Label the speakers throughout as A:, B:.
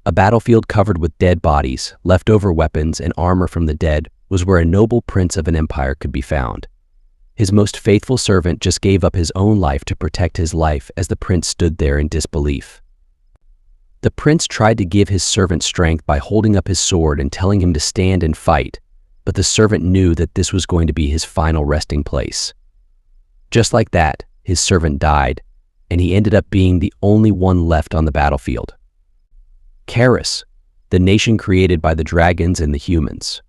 A: A battlefield covered with dead bodies, leftover weapons, and armor from the dead was where a noble prince of an empire could be found. His most faithful servant just gave up his own life to protect his life as the prince stood there in disbelief. The prince tried to give his servant strength by holding up his sword and telling him to stand and fight, but the servant knew that this was going to be his final resting place. Just like that, his servant died, and he ended up being the only one left on the battlefield. Karis, the nation created by the dragons and the humans.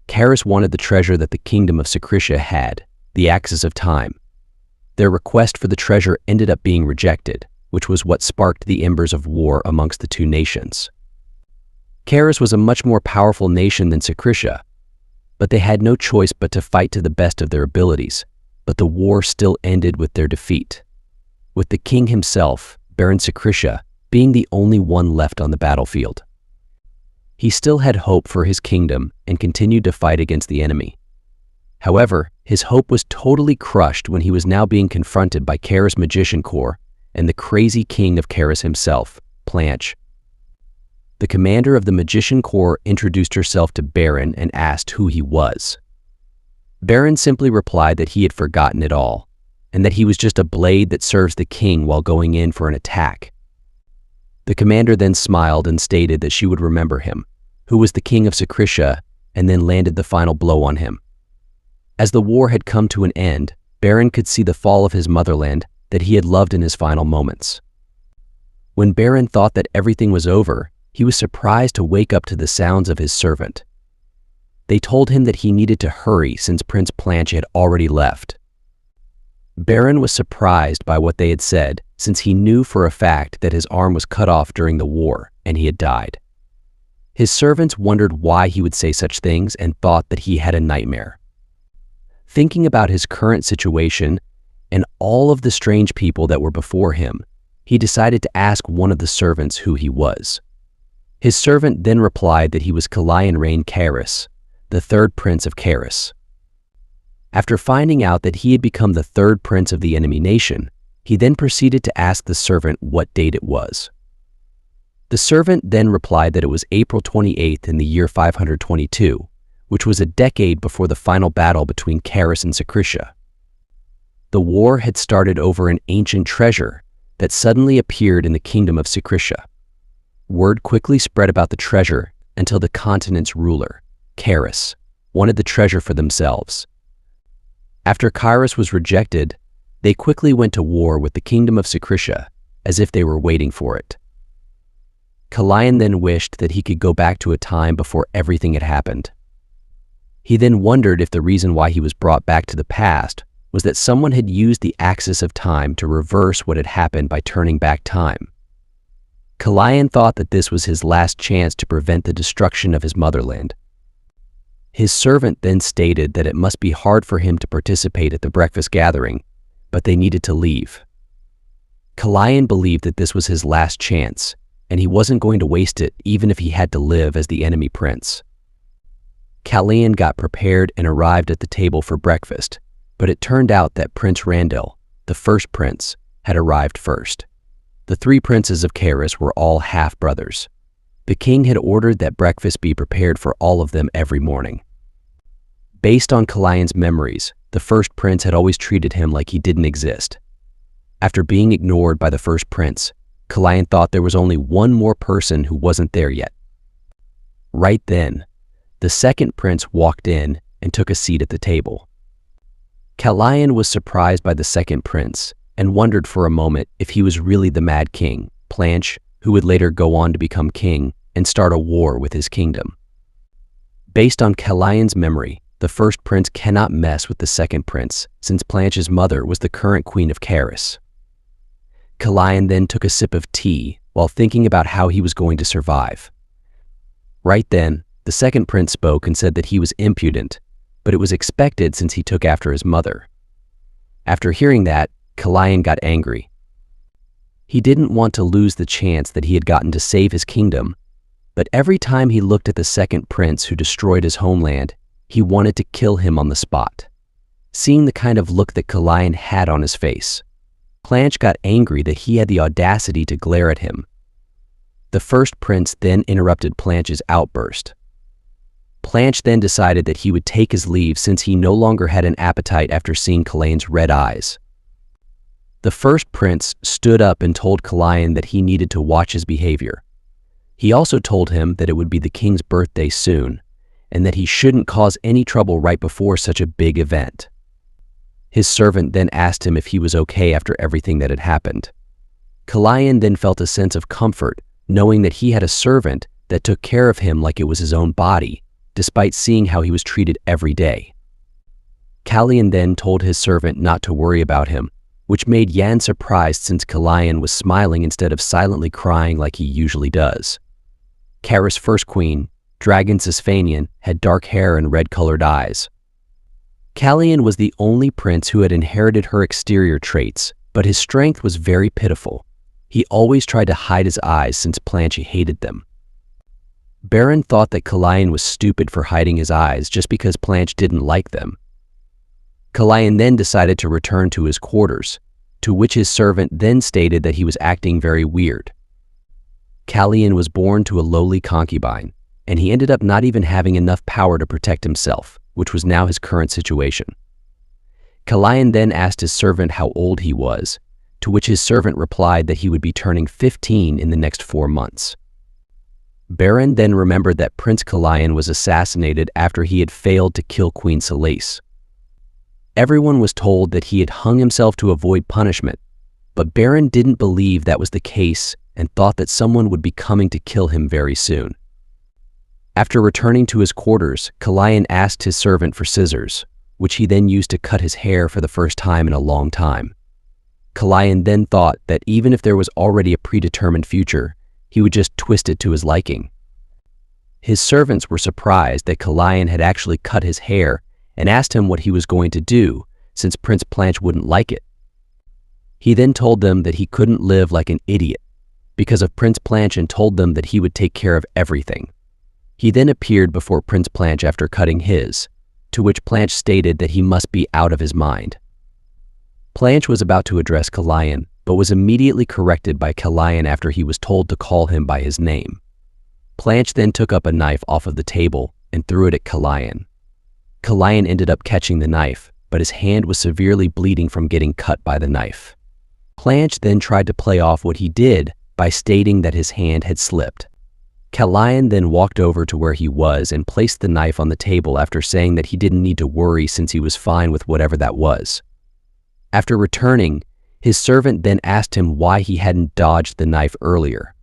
A: Karis wanted the treasure that the kingdom of Secretia had, the Axis of Time. Their request for the treasure ended up being rejected, which was what sparked the embers of war amongst the two nations. Karis was a much more powerful nation than Secretia, but they had no choice but to fight to the best of their abilities, but the war still ended with their defeat, with the king himself, Baron Secretia, being the only one left on the battlefield. He still had hope for his kingdom and continued to fight against the enemy. However, his hope was totally crushed when he was now being confronted by Karis' Magician Corps and the crazy king of Karis himself, Planche. The commander of the Magician Corps introduced herself to Baron and asked who he was. Baron simply replied that he had forgotten it all, and that he was just a blade that serves the king while going in for an attack. The commander then smiled and stated that she would remember him, who was the king of Secretia, and then landed the final blow on him. As the war had come to an end, Baron could see the fall of his motherland that he had loved in his final moments. When Baron thought that everything was over, he was surprised to wake up to the sounds of his servant. They told him that he needed to hurry since Prince Planche had already left. Baron was surprised by what they had said, since he knew for a fact that his arm was cut off during the war and he had died. His servants wondered why he would say such things and thought that he had a nightmare. Thinking about his current situation and all of the strange people that were before him, he decided to ask one of the servants who he was. His servant then replied that he was Kalian Rain Karis, the third prince of Karis. After finding out that he had become the third prince of the enemy nation, he then proceeded to ask the servant what date it was. The servant then replied that it was April 28th in the year 522, which was a decade before the final battle between Karis and Secretia. The war had started over an ancient treasure that suddenly appeared in the kingdom of Secretia. Word quickly spread about the treasure until the continent's ruler, Karis, wanted the treasure for themselves. After Karis was rejected, they quickly went to war with the kingdom of Secretia, as if they were waiting for it. Kalian then wished that he could go back to a time before everything had happened. He then wondered if the reason why he was brought back to the past was that someone had used the Axis of Time to reverse what had happened by turning back time. Kalian thought that this was his last chance to prevent the destruction of his motherland. His servant then stated that it must be hard for him to participate at the breakfast gathering, but they needed to leave. Kalian believed that this was his last chance, and he wasn't going to waste it even if he had to live as the enemy prince. Kalian got prepared and arrived at the table for breakfast, but it turned out that Prince Randall, the first prince, had arrived first. The three princes of Karis were all half-brothers. The king had ordered that breakfast be prepared for all of them every morning. Based on Kalian's memories, the first prince had always treated him like he didn't exist. After being ignored by the first prince, Kalian thought there was only one more person who wasn't there yet. Right then, the second prince walked in and took a seat at the table. Kalian was surprised by the second prince and wondered for a moment if he was really the Mad King, Planche, who would later go on to become king and start a war with his kingdom. Based on Kalian's memory, the first prince cannot mess with the second prince since Planche's mother was the current queen of Karis. Kalian then took a sip of tea while thinking about how he was going to survive. Right then, the second prince spoke and said that he was impudent, but it was expected since he took after his mother. After hearing that, Kalian got angry. He didn't want to lose the chance that he had gotten to save his kingdom, but every time he looked at the second prince who destroyed his homeland, he wanted to kill him on the spot. Seeing the kind of look that Kalian had on his face, Planche got angry that he had the audacity to glare at him. The first prince then interrupted Planche's outburst. Planche then decided that he would take his leave since he no longer had an appetite after seeing Kalayan's red eyes. The first prince stood up and told Kalayan that he needed to watch his behavior. He also told him that it would be the king's birthday soon, and that he shouldn't cause any trouble right before such a big event. His servant then asked him if he was okay after everything that had happened. Kalayan then felt a sense of comfort, knowing that he had a servant that took care of him like it was his own body, despite seeing how he was treated every day. Kalayan then told his servant not to worry about him, which made Yan surprised since Kalayan was smiling instead of silently crying like he usually does. Kara's first queen, Dragon Sisfanian, had dark hair and red-colored eyes. Kalayan was the only prince who had inherited her exterior traits, but his strength was very pitiful. He always tried to hide his eyes since Planche hated them. Baron thought that Kalayan was stupid for hiding his eyes just because Planche didn't like them. Kalayan then decided to return to his quarters, to which his servant then stated that he was acting very weird. Kalayan was born to a lowly concubine, and he ended up not even having enough power to protect himself, which was now his current situation. Kalayan then asked his servant how old he was, to which his servant replied that he would be turning 15 in the next 4 months. Baron then remembered that Prince Kalayan was assassinated after he had failed to kill Queen Selace. Everyone was told that he had hung himself to avoid punishment, but Baron didn't believe that was the case and thought that someone would be coming to kill him very soon. After returning to his quarters, Kalayan asked his servant for scissors, which he then used to cut his hair for the first time in a long time. Kalayan then thought that even if there was already a predetermined future, he would just twist it to his liking. His servants were surprised that Kalayan had actually cut his hair and asked him what he was going to do since Prince Planche wouldn't like it. He then told them that he couldn't live like an idiot because of Prince Planche and told them that he would take care of everything. He then appeared before Prince Planche after cutting his, to which Planche stated that he must be out of his mind. Planche was about to address Kalayan, but was immediately corrected by Kalayan after he was told to call him by his name. Planche then took up a knife off of the table and threw it at Kalayan. Kalayan ended up catching the knife, but his hand was severely bleeding from getting cut by the knife. Planche then tried to play off what he did by stating that his hand had slipped. Kalayan then walked over to where he was and placed the knife on the table after saying that he didn't need to worry since he was fine with whatever that was. After returning, his servant then asked him why he hadn't dodged the knife earlier.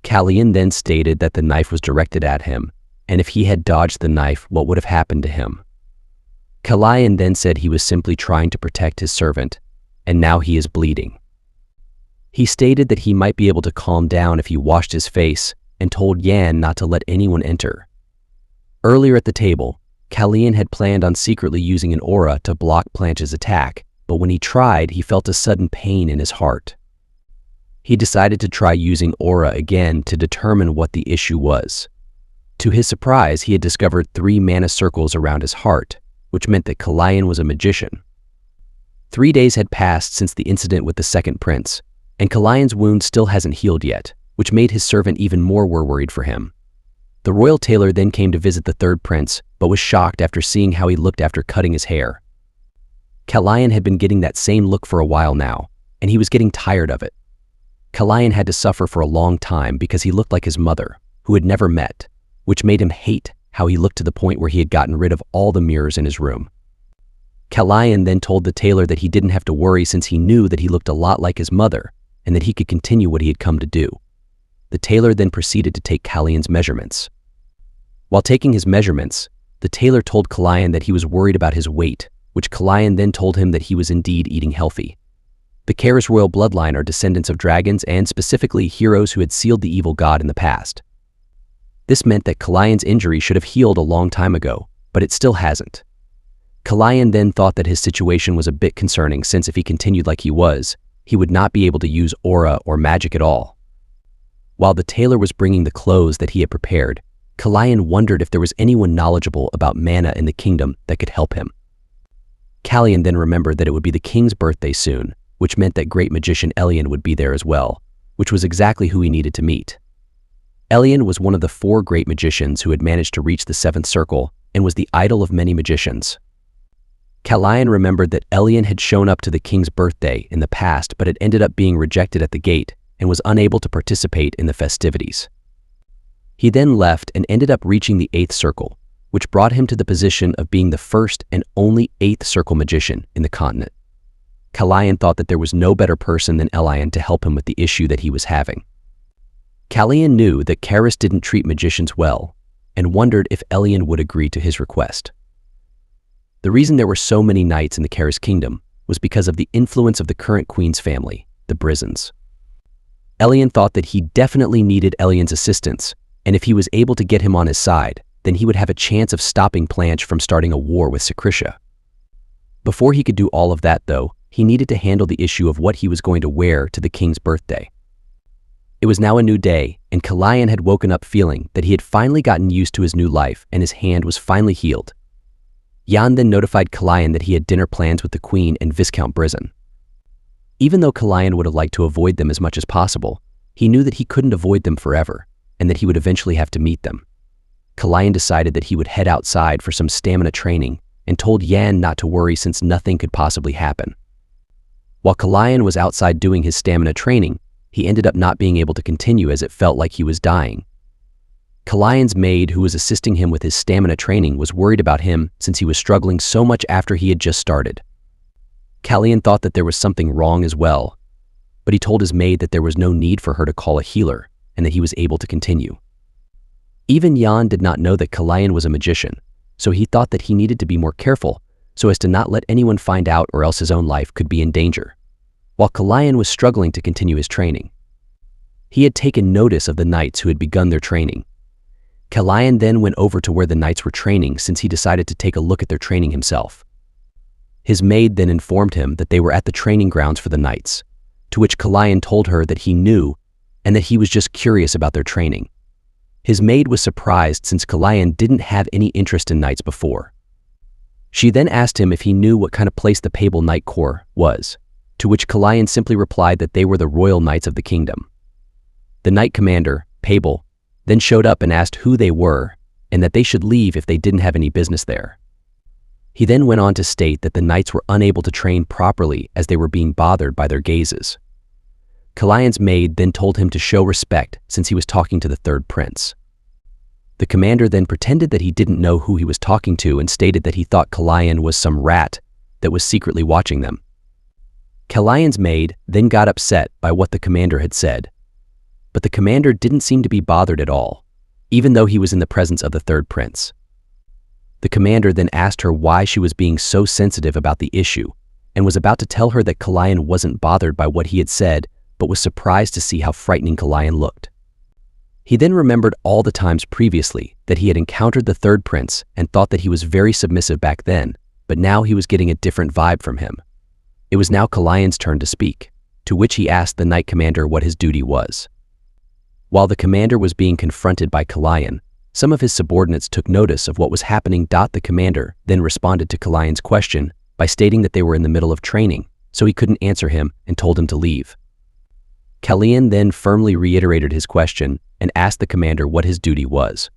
A: Kalayan then stated that the knife was directed at him, and if he had dodged the knife, what would have happened to him? Kalayan then said he was simply trying to protect his servant, and now he is bleeding. He stated that he might be able to calm down if he washed his face and told Yan not to let anyone enter. Earlier at the table, Kalayan had planned on secretly using an aura to block Planche's attack, but when he tried, he felt a sudden pain in his heart. He decided to try using aura again to determine what the issue was. To his surprise, he had discovered 3 mana circles around his heart, which meant that Kalayan was a magician. 3 days had passed since the incident with the second prince, and Kalayan's wound still hasn't healed yet, which made his servant even more worried for him. The royal tailor then came to visit the third prince, but was shocked after seeing how he looked after cutting his hair. Kalayan had been getting that same look for a while now, and he was getting tired of it. Kalayan had to suffer for a long time because he looked like his mother, who had never met, which made him hate how he looked to the point where he had gotten rid of all the mirrors in his room. Kalayan then told the tailor that he didn't have to worry since he knew that he looked a lot like his mother and that he could continue what he had come to do. The tailor then proceeded to take Kalayan's measurements. While taking his measurements, the tailor told Kalayan that he was worried about his weight, which Kalayan then told him that he was indeed eating healthy. The Karis royal bloodline are descendants of dragons and specifically heroes who had sealed the evil god in the past. This meant that Kalayan's injury should have healed a long time ago, but it still hasn't. Kalayan then thought that his situation was a bit concerning since if he continued like he was, he would not be able to use aura or magic at all. While the tailor was bringing the clothes that he had prepared, Kalayan wondered if there was anyone knowledgeable about mana in the kingdom that could help him. Kalayan then remembered that it would be the king's birthday soon, which meant that great magician Elian would be there as well, which was exactly who he needed to meet. Elian was one of the 4 great magicians who had managed to reach the 7th circle and was the idol of many magicians. Kalayan remembered that Elian had shown up to the king's birthday in the past but had ended up being rejected at the gate and was unable to participate in the festivities. He then left and ended up reaching the 8th circle, which brought him to the position of being the first and only 8th circle magician in the continent. Kalayan thought that there was no better person than Elian to help him with the issue that he was having. Kalayan knew that Karis didn't treat magicians well and wondered if Elian would agree to his request. The reason there were so many knights in the Karis kingdom was because of the influence of the current queen's family, the Brizens. Elian thought that he definitely needed Elian's assistance, and if he was able to get him on his side, then he would have a chance of stopping Planche from starting a war with Sakrisha. Before he could do all of that, though, he needed to handle the issue of what he was going to wear to the king's birthday. It was now a new day, and Kalayan had woken up feeling that he had finally gotten used to his new life and his hand was finally healed. Jan then notified Kalayan that he had dinner plans with the Queen and Viscount Brizen. Even though Kalayan would have liked to avoid them as much as possible, he knew that he couldn't avoid them forever, and that he would eventually have to meet them. Kalayan decided that he would head outside for some stamina training and told Yan not to worry since nothing could possibly happen. While Kalayan was outside doing his stamina training, he ended up not being able to continue as it felt like he was dying. Kalayan's maid, who was assisting him with his stamina training, was worried about him since he was struggling so much after he had just started. Kalayan thought that there was something wrong as well, but he told his maid that there was no need for her to call a healer and that he was able to continue. Even Jan did not know that Kalayan was a magician, so he thought that he needed to be more careful so as to not let anyone find out or else his own life could be in danger. While Kalayan was struggling to continue his training, he had taken notice of the knights who had begun their training. Kalayan then went over to where the knights were training since he decided to take a look at their training himself. His maid then informed him that they were at the training grounds for the knights, to which Kalayan told her that he knew and that he was just curious about their training. His maid was surprised since Kalayan didn't have any interest in knights before. She then asked him if he knew what kind of place the Papal Knight Corps was, to which Kalayan simply replied that they were the royal knights of the kingdom. The knight commander, Papal, then showed up and asked who they were and that they should leave if they didn't have any business there. He then went on to state that the knights were unable to train properly as they were being bothered by their gazes. Kalayan's maid then told him to show respect since he was talking to the 3rd prince. The commander then pretended that he didn't know who he was talking to and stated that he thought Kalayan was some rat that was secretly watching them. Kalayan's maid then got upset by what the commander had said, but the commander didn't seem to be bothered at all, even though he was in the presence of the 3rd prince. The commander then asked her why she was being so sensitive about the issue and was about to tell her that Kalayan wasn't bothered by what he had said but was surprised to see how frightening Kalayan looked. He then remembered all the times previously that he had encountered the 3rd prince and thought that he was very submissive back then, but now he was getting a different vibe from him. It was now Kalayan's turn to speak, to which he asked the knight commander what his duty was. While the commander was being confronted by Kalayan, some of his subordinates took notice of what was happening. The commander then responded to Kalayan's question by stating that they were in the middle of training, so he couldn't answer him and told him to leave. Kalayan then firmly reiterated his question and asked the commander what his duty was.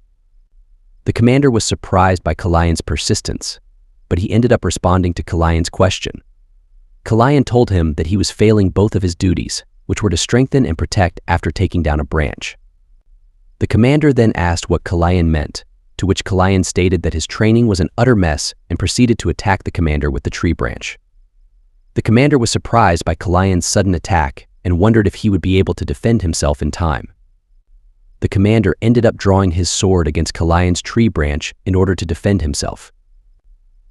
A: The commander was surprised by Kalayan's persistence, but he ended up responding to Kalayan's question. Kalayan told him that he was failing both of his duties, which were to strengthen and protect after taking down a branch. The commander then asked what Kalayan meant, to which Kalayan stated that his training was an utter mess and proceeded to attack the commander with the tree branch. The commander was surprised by Kalayan's sudden attack and wondered if he would be able to defend himself in time. The commander ended up drawing his sword against Kalayan's tree branch in order to defend himself.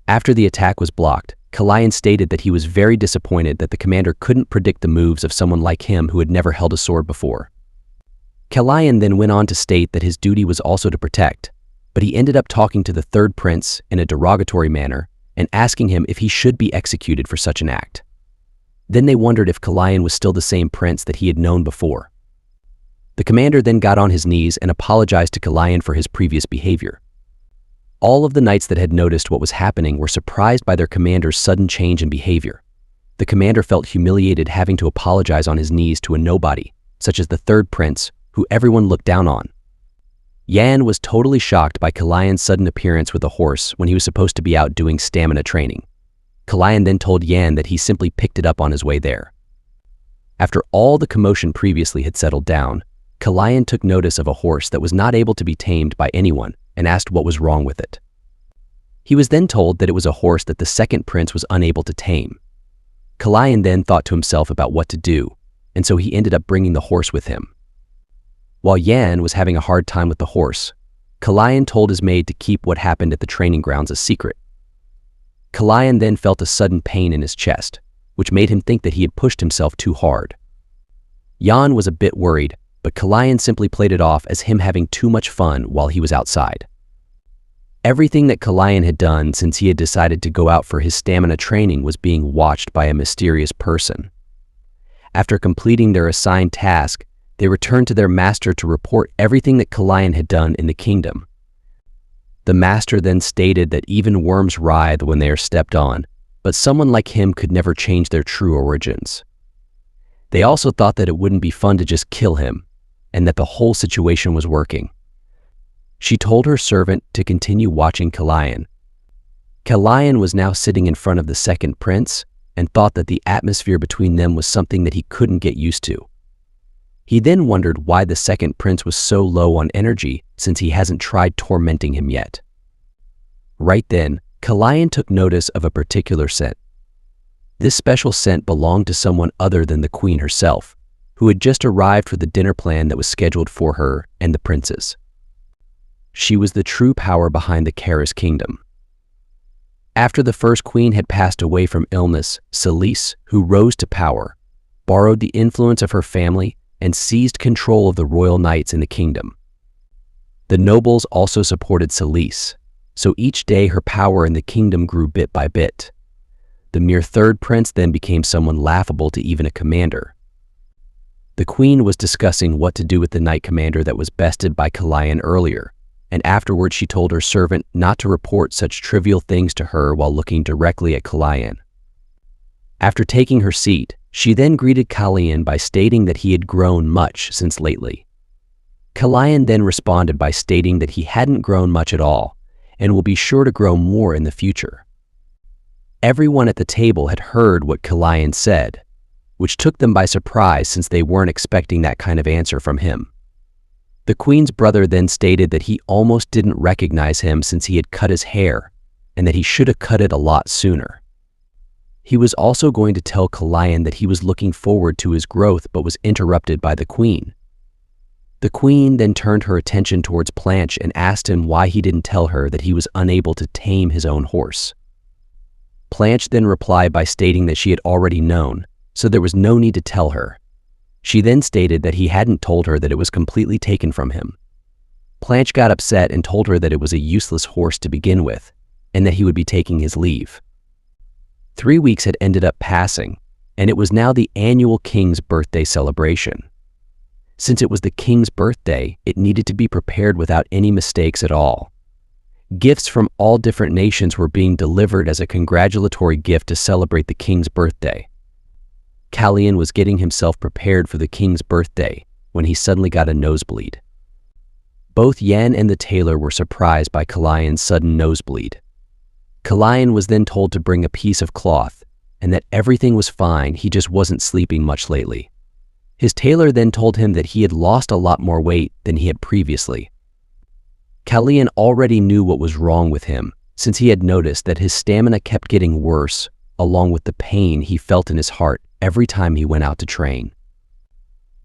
A: After the attack was blocked, Kalayan stated that he was very disappointed that the commander couldn't predict the moves of someone like him who had never held a sword before. Kalayan then went on to state that his duty was also to protect, but he ended up talking to the 3rd prince in a derogatory manner and asking him if he should be executed for such an act. Then they wondered if Kalayan was still the same prince that he had known before. The commander then got on his knees and apologized to Kalayan for his previous behavior. All of the knights that had noticed what was happening were surprised by their commander's sudden change in behavior. The commander felt humiliated having to apologize on his knees to a nobody, such as the third prince, who everyone looked down on. Yan was totally shocked by Kalian's sudden appearance with a horse when he was supposed to be out doing stamina training. Kalian then told Yan that he simply picked it up on his way there. After all the commotion previously had settled down, Kalian took notice of a horse that was not able to be tamed by anyone and asked what was wrong with it. He was then told that it was a horse that the second prince was unable to tame. Kalian then thought to himself about what to do, and so he ended up bringing the horse with him. While Yan was having a hard time with the horse, Kalian told his maid to keep what happened at the training grounds a secret. Kalian then felt a sudden pain in his chest, which made him think that he had pushed himself too hard. Yan was a bit worried, but Kalian simply played it off as him having too much fun while he was outside. Everything that Kalian had done since he had decided to go out for his stamina training was being watched by a mysterious person. After completing their assigned task, they returned to their master to report everything that Kalian had done in the kingdom. The master then stated that even worms writhe when they are stepped on, but someone like him could never change their true origins. They also thought that it wouldn't be fun to just kill him, and that the whole situation was working. She told her servant to continue watching Kalian. Kalian was now sitting in front of the second prince and thought that the atmosphere between them was something that he couldn't get used to. He then wondered why the second prince was so low on energy since he hasn't tried tormenting him yet. Right then, Kalian took notice of a particular scent. This special scent belonged to someone other than the queen herself, who had just arrived for the dinner plan that was scheduled for her and the princes. She was the true power behind the Karis kingdom. After the first queen had passed away from illness, Celise, who rose to power, borrowed the influence of her family and seized control of the royal knights in the kingdom. The nobles also supported Celise, so each day her power in the kingdom grew bit by bit. The mere third prince then became someone laughable to even a commander. The queen was discussing what to do with the knight commander that was bested by Kalian earlier, and afterwards she told her servant not to report such trivial things to her while looking directly at Kalian. After taking her seat, she then greeted Kalian by stating that he had grown much since lately. Kalian then responded by stating that he hadn't grown much at all, and will be sure to grow more in the future. Everyone at the table had heard what Kalian said, which took them by surprise since they weren't expecting that kind of answer from him. The queen's brother then stated that he almost didn't recognize him since he had cut his hair, and that he should have cut it a lot sooner. He was also going to tell Kalian that he was looking forward to his growth but was interrupted by the queen. The queen then turned her attention towards Blanche and asked him why he didn't tell her that he was unable to tame his own horse. Blanche then replied by stating that she had already known, so there was no need to tell her. She then stated that he hadn't told her that it was completely taken from him. Blanche got upset and told her that it was a useless horse to begin with, and that he would be taking his leave. 3 weeks had ended up passing, and it was now the annual king's birthday celebration. Since it was the king's birthday, it needed to be prepared without any mistakes at all. Gifts from all different nations were being delivered as a congratulatory gift to celebrate the king's birthday. Kalian was getting himself prepared for the king's birthday when he suddenly got a nosebleed. Both Yan and the tailor were surprised by Kalian's sudden nosebleed. Kalian was then told to bring a piece of cloth and that everything was fine, he just wasn't sleeping much lately. His tailor then told him that he had lost a lot more weight than he had previously. Kalian already knew what was wrong with him since he had noticed that his stamina kept getting worse along with the pain he felt in his heart every time he went out to train.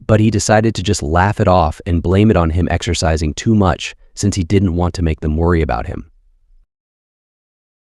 A: But he decided to just laugh it off and blame it on him exercising too much since he didn't want to make them worry about him.